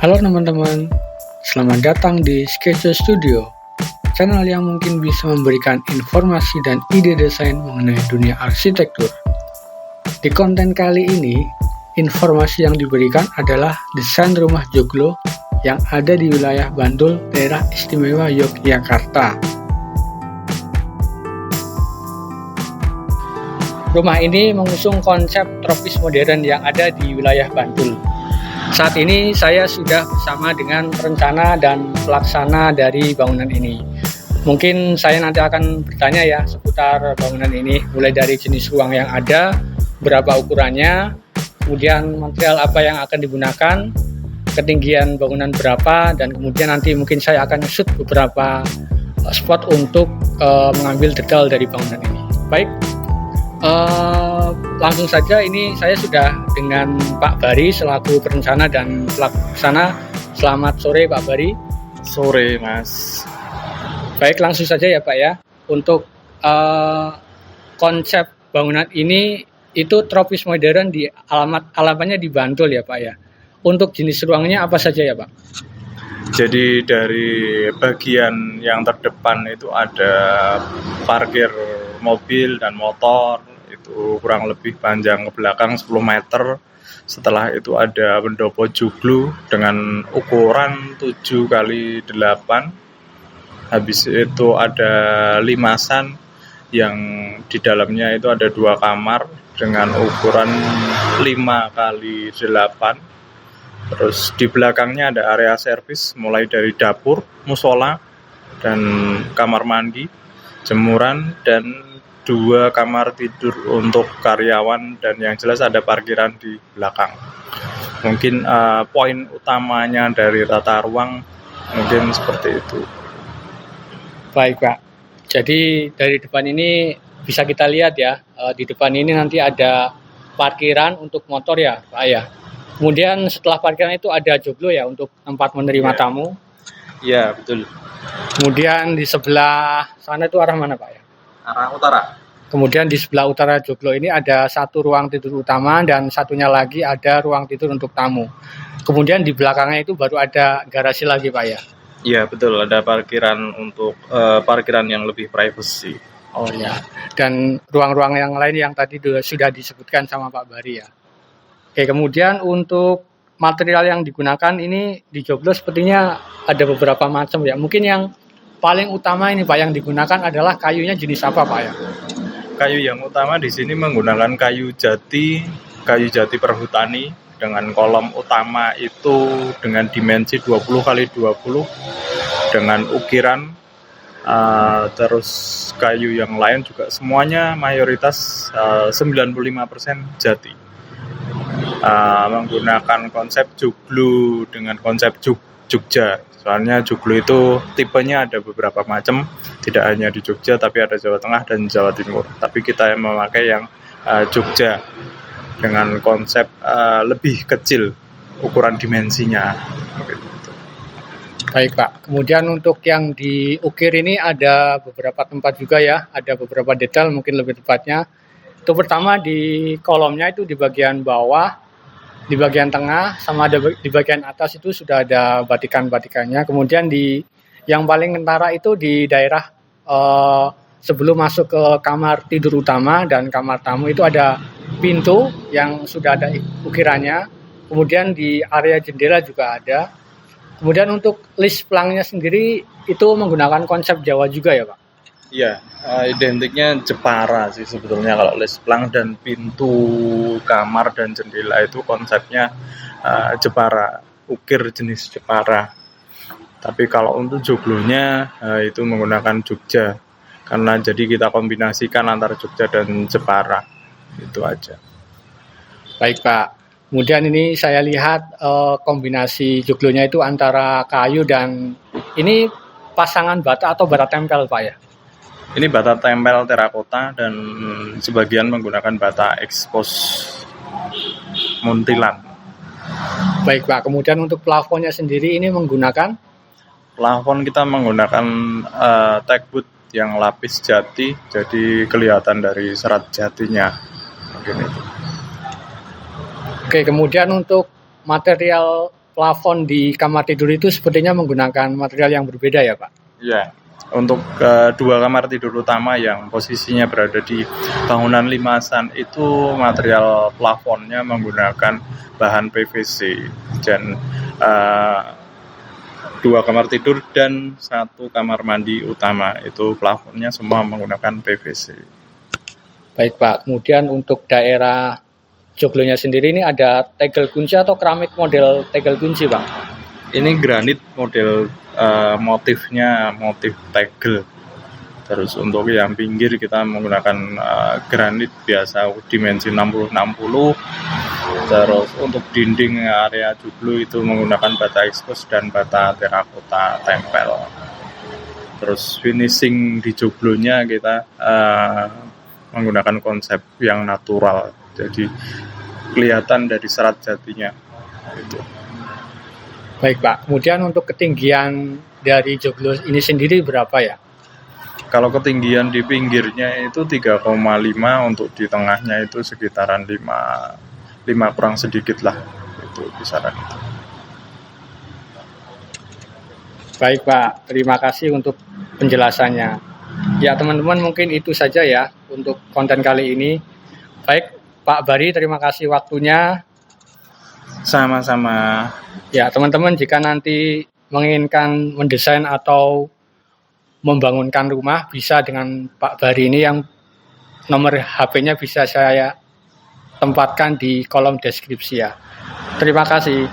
Halo teman-teman, selamat datang di Sketch Studio, channel yang mungkin bisa memberikan informasi dan ide desain mengenai dunia arsitektur. Di konten kali ini, informasi yang diberikan adalah desain rumah joglo yang ada di wilayah Bantul, daerah istimewa Yogyakarta. Rumah ini mengusung konsep tropis modern yang ada di wilayah Bantul. Saat ini saya sudah bersama dengan perencana dan pelaksana dari bangunan ini. Mungkin saya nanti akan bertanya ya seputar bangunan ini, mulai dari jenis ruang yang ada, berapa ukurannya, kemudian material apa yang akan digunakan, ketinggian bangunan berapa, dan kemudian nanti mungkin saya akan shoot beberapa spot untuk mengambil detail dari bangunan ini. Baik. Langsung saja, ini saya sudah dengan Pak Bari selaku perencana dan pelaksana. Selamat sore Pak Bari. Sore Mas. Baik, langsung saja ya Pak ya. Untuk konsep bangunan ini itu tropis modern, di alamatnya di Bantul ya Pak ya. Untuk jenis ruangnya apa saja ya Pak? Jadi dari bagian yang terdepan itu ada parkir mobil dan motor, itu kurang lebih panjang ke belakang 10 meter. Setelah itu ada pendopo joglo dengan ukuran 7x8. Habis itu ada limasan yang di dalamnya itu ada 2 kamar dengan ukuran 5x8. Terus di belakangnya ada area servis mulai dari dapur, musola, dan kamar mandi, jemuran, dan 2 kamar tidur untuk karyawan, dan yang jelas ada parkiran di belakang. Mungkin poin utamanya dari tata ruang mungkin seperti itu. Baik Pak, jadi dari depan ini bisa kita lihat ya, di depan ini nanti ada parkiran untuk motor ya Pak ya. Kemudian setelah parkiran itu ada joglo ya untuk tempat menerima tamu. Iya, betul. Kemudian di sebelah sana itu arah mana Pak ya? Arah utara. Kemudian di sebelah utara joglo ini ada satu ruang tidur utama dan satunya lagi ada ruang tidur untuk tamu. Kemudian di belakangnya itu baru ada garasi lagi Pak ya? Iya, betul. Ada parkiran untuk parkiran yang lebih privacy. Oh ya. Dan ruang-ruang yang lain yang tadi sudah disebutkan sama Pak Bari ya. Oke, kemudian untuk material yang digunakan ini di joglo sepertinya ada beberapa macam ya. Mungkin yang paling utama ini Pak yang digunakan adalah kayunya jenis apa Pak ya? Kayu yang utama di sini menggunakan kayu jati perhutani dengan kolom utama itu dengan dimensi 20x20 dengan ukiran. Terus kayu yang lain juga semuanya mayoritas 95% jati. Menggunakan konsep joglo dengan konsep Jogja. Soalnya joglo itu tipenya ada beberapa macam, tidak hanya di Jogja tapi ada Jawa Tengah dan Jawa Timur. Tapi kita yang memakai yang Jogja dengan konsep lebih kecil ukuran dimensinya. Baik Pak, kemudian untuk yang diukir ini ada beberapa tempat juga ya, ada beberapa detail mungkin lebih tepatnya. Itu pertama di kolomnya itu di bagian bawah, di bagian tengah, sama ada di bagian atas itu sudah ada batikan-batikannya. Kemudian di yang paling kentara itu di daerah sebelum masuk ke kamar tidur utama dan kamar tamu itu ada pintu yang sudah ada ukirannya. Kemudian di area jendela juga ada. Kemudian untuk list plangnya sendiri itu menggunakan konsep Jawa juga ya Pak? Iya, identiknya Jepara sih sebetulnya kalau list plang, dan pintu kamar dan jendela itu konsepnya Jepara, ukir jenis Jepara. Tapi kalau untuk joglonya itu menggunakan Jogja, karena jadi kita kombinasikan antara Jogja dan Jepara, itu aja. Baik Pak, kemudian ini saya lihat kombinasi joglonya itu antara kayu dan ini pasangan bata atau bata tempel Pak ya? Ini bata tempel terakota dan sebagian menggunakan bata ekspos muntilan. Baik Pak, kemudian untuk plafonnya sendiri ini menggunakan? Plafon kita menggunakan teakwood yang lapis jati, jadi kelihatan dari serat jatinya. Mungkin itu. Oke, kemudian untuk material plafon di kamar tidur itu sepertinya menggunakan material yang berbeda ya Pak? Ya, untuk dua kamar tidur utama yang posisinya berada di bangunan limasan itu material plafonnya menggunakan bahan PVC, dan dua kamar tidur dan satu kamar mandi utama itu plafonnya semua menggunakan PVC. Baik Pak, kemudian untuk daerah joglonya sendiri ini ada tegel kunci atau keramik model tegel kunci Bang? Ini granit model motifnya motif tegel. Terus untuk yang pinggir kita menggunakan granit biasa dimensi 60-60. Terus untuk dinding area joglo itu menggunakan bata ekspos dan bata terakota tempel. Terus finishing di joglonya kita menggunakan konsep yang natural, jadi kelihatan dari serat jatinya. Gitu. Baik Pak, kemudian untuk ketinggian dari joglo ini sendiri berapa ya? Kalau ketinggian di pinggirnya itu 3,5, untuk di tengahnya itu sekitaran 5 kurang sedikit lah, itu kisaran itu. Baik Pak, terima kasih untuk penjelasannya. Ya teman-teman, mungkin itu saja ya untuk konten kali ini. Baik Pak Bari, terima kasih waktunya. Sama-sama. Ya teman-teman, jika nanti menginginkan mendesain atau membangunkan rumah, bisa dengan Pak Bari ini, yang nomor HP-nya bisa saya tempatkan di kolom deskripsi ya. Terima kasih.